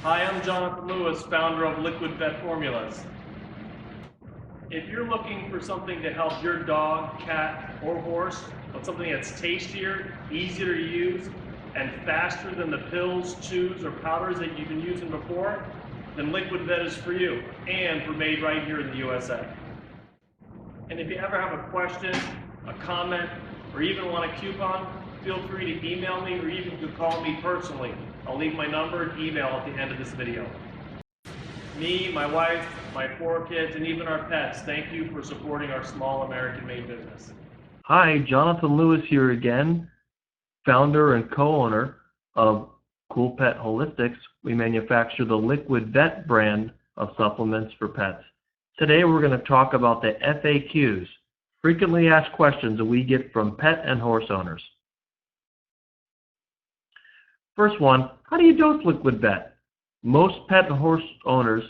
Hi, I'm Jonathan Lewis, founder of Liquid Vet Formulas. If you're looking for something to help your dog, cat, or horse, but something that's tastier, easier to use, and faster than the pills, chews, or powders that you've been using before, then Liquid Vet is for you, and we're made right here in the USA. And if you ever have a question, a comment, or even want a coupon, feel free to email me or even to call me personally. I'll leave my number and email at the end of this video. Me, my wife, my 4 kids, and even our pets, thank you for supporting our small American-made business. Hi, Jonathan Lewis here again, founder and co-owner of Cool Pet Holistics. We manufacture the Liquid Vet brand of supplements for pets. Today we're going to talk about the FAQs, frequently asked questions that we get from pet and horse owners. First one, how do you dose Liquid Vet? Most pet and horse owners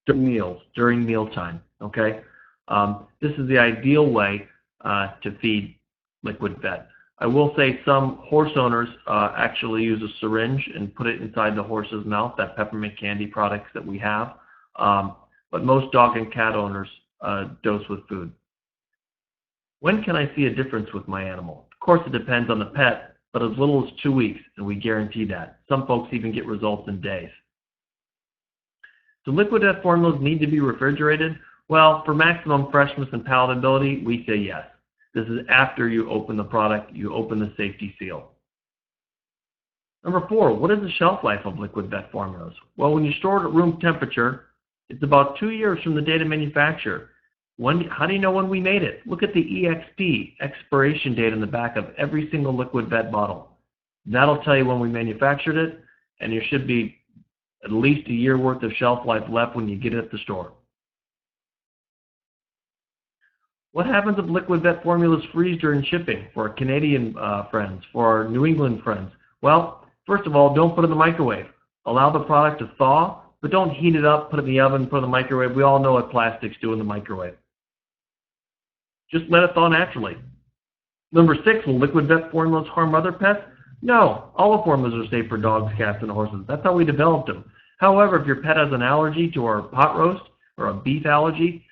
during mealtime, okay? This is the ideal way to feed Liquid Vet. I will say some horse owners actually use a syringe and put it inside the horse's mouth, that peppermint candy products that we have. But most dog and cat owners dose with food. When can I see a difference with my animal? Of course, it depends on the pet, but as little as 2 weeks, and we guarantee that. Some folks even get results in days. Do Liquid Vet formulas need to be refrigerated? Well, for maximum freshness and palatability, we say yes. This is after you open the product, you open the safety seal. Number 4, what is the shelf life of Liquid Vet formulas? Well, when you store it at room temperature, it's about 2 years from the date of manufacture. How do you know when we made it? Look at the EXP, expiration date, on the back of every single Liquid Vet bottle. That'll tell you when we manufactured it, and there should be at least a year worth of shelf life left when you get it at the store. What happens if Liquid Vet formulas freeze during shipping for our Canadian friends, for our New England friends? Well, first of all, don't put it in the microwave. Allow the product to thaw, but don't heat it up, put it in the oven, put it in the microwave. We all know what plastics do in the microwave. Just let it thaw naturally. Number 6, will Liquid Vet formulas harm other pets? No, all the formulas are safe for dogs, cats, and horses. That's how we developed them. However, if your pet has an allergy to our pot roast or a beef allergy,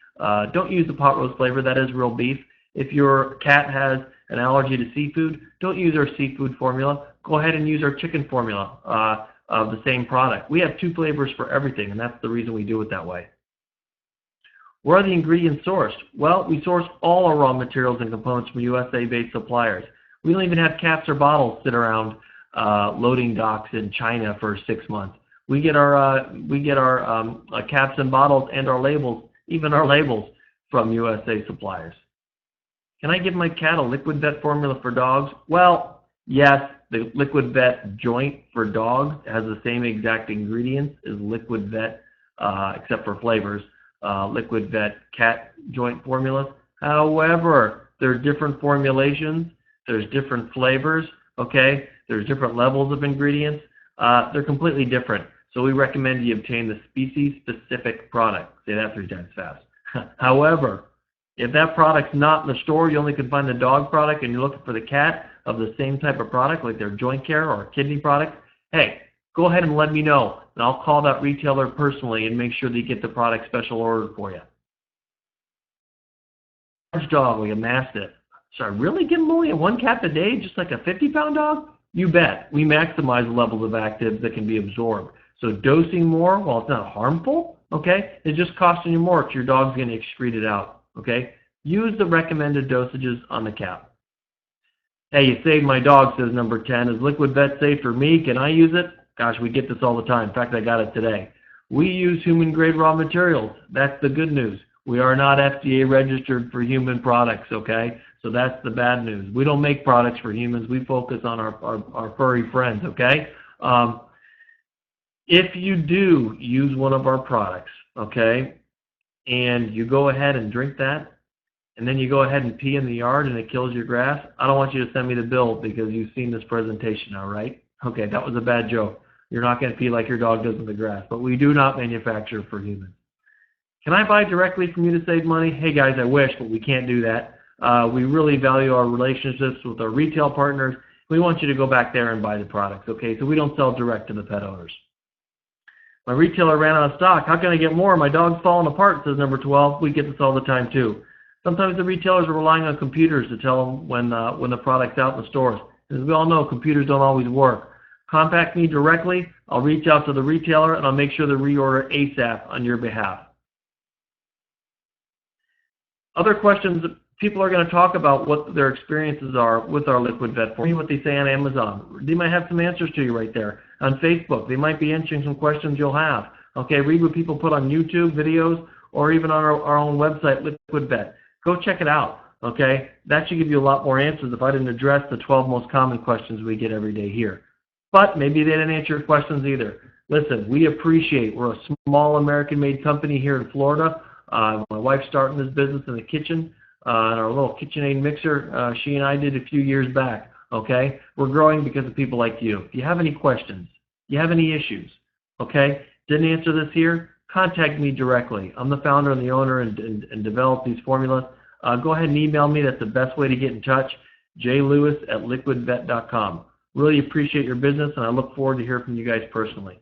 don't use the pot roast flavor. That is real beef. If your cat has an allergy to seafood, don't use our seafood formula. Go ahead and use our chicken formula of the same product. We have 2 flavors for everything, and that's the reason we do it that way. Where are the ingredients sourced? Well, we source all our raw materials and components from USA-based suppliers. We don't even have caps or bottles sit around loading docks in China for 6 months. We get our caps and bottles and our labels, even our labels, from USA suppliers. Can I give my cat a Liquid Vet formula for dogs? Well, yes, the Liquid Vet joint for dogs has the same exact ingredients as Liquid Vet, except for flavors. Liquid Vet cat joint formulas. However, there are different formulations, there's different flavors, okay? There's different levels of ingredients. They're completely different. So we recommend you obtain the species-specific product. Say that 3 times fast. However, if that product's not in the store, you only can find the dog product, and you're looking for the cat of the same type of product, like their joint care or kidney product, hey, go ahead and let me know, and I'll call that retailer personally and make sure they get the product special ordered for you. Large dog, like a Mastiff. So I really give them only 1 cat a day, just like a 50-pound dog? You bet. We maximize the levels of actives that can be absorbed. So dosing more, while it's not harmful, okay, it's just costing you more because your dog's going to excrete it out, okay? Use the recommended dosages on the cap. Hey, you saved my dog, says number 10. Is Liquid Vet safe for me? Can I use it? Gosh, we get this all the time. In fact, I got it today. We use human-grade raw materials. That's the good news. We are not FDA registered for human products, okay? So that's the bad news. We don't make products for humans. We focus on our furry friends, okay? If you do use one of our products, okay, and you go ahead and drink that, and then you go ahead and pee in the yard and it kills your grass, I don't want you to send me the bill because you've seen this presentation now, right? Okay, that was a bad joke. You're not going to pee like your dog does in the grass, but we do not manufacture for humans. Can I buy directly from you to save money? Hey guys, I wish, but we can't do that. We really value our relationships with our retail partners. We want you to go back there and buy the products, okay? So we don't sell direct to the pet owners. My retailer ran out of stock. How can I get more? My dog's falling apart, says number 12. We get this all the time too. Sometimes the retailers are relying on computers to tell them when the product's out in the stores. As we all know, computers don't always work. Contact me directly. I'll reach out to the retailer and I'll make sure to reorder ASAP on your behalf. Other questions, people are going to talk about what their experiences are with our liquid vet formula, what they say on Amazon. They might have some answers to you right there. On Facebook, they might be answering some questions you'll have. Okay, read what people put on YouTube videos or even on our own website, Liquid Vet. Go check it out. Okay, that should give you a lot more answers if I didn't address the 12 most common questions we get every day here. But maybe they didn't answer your questions either. Listen, we appreciate, we're a small American-made company here in Florida. My wife's starting this business in the kitchen, and our little KitchenAid mixer, she and I did a few years back, okay? We're growing because of people like you. If you have any questions, you have any issues, okay? Didn't answer this here? Contact me directly. I'm the founder and the owner and develop these formulas. Go ahead and email me. That's the best way to get in touch, jlewis@liquidvet.com. Really appreciate your business, and I look forward to hearing from you guys personally.